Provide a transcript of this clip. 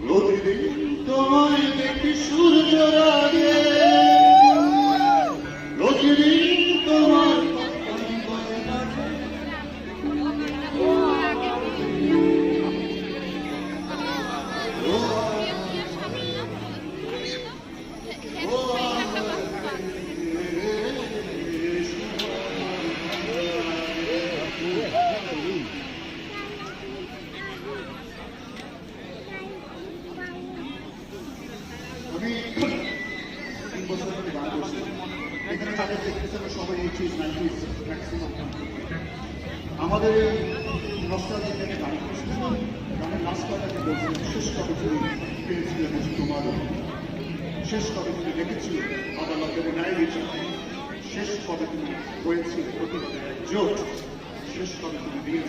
প্রতিদিন তোমায় দেখি সূর্য রাগে, প্রতিদিন তোমার আমি 3 বছর ধরে গান করছি। এখানে যাদের দেখতেছেন সবাই 80s 90s ম্যাক্সিমাম। আমাদের এই নস্টালজি থেকে গান করছি। গানের লাস্ট কথাকে বলছি, শেষ কবে তুমি পেয়েছিলে বুঝি তোমার, শেষ কবে তুমি দেখেছিলে আদালতের ন্যায় বিচার, শেষ কবে তুমি হয়েছিলে প্রতিবাদের একজোট, শেষ কবে তুমি দিয়েছিলে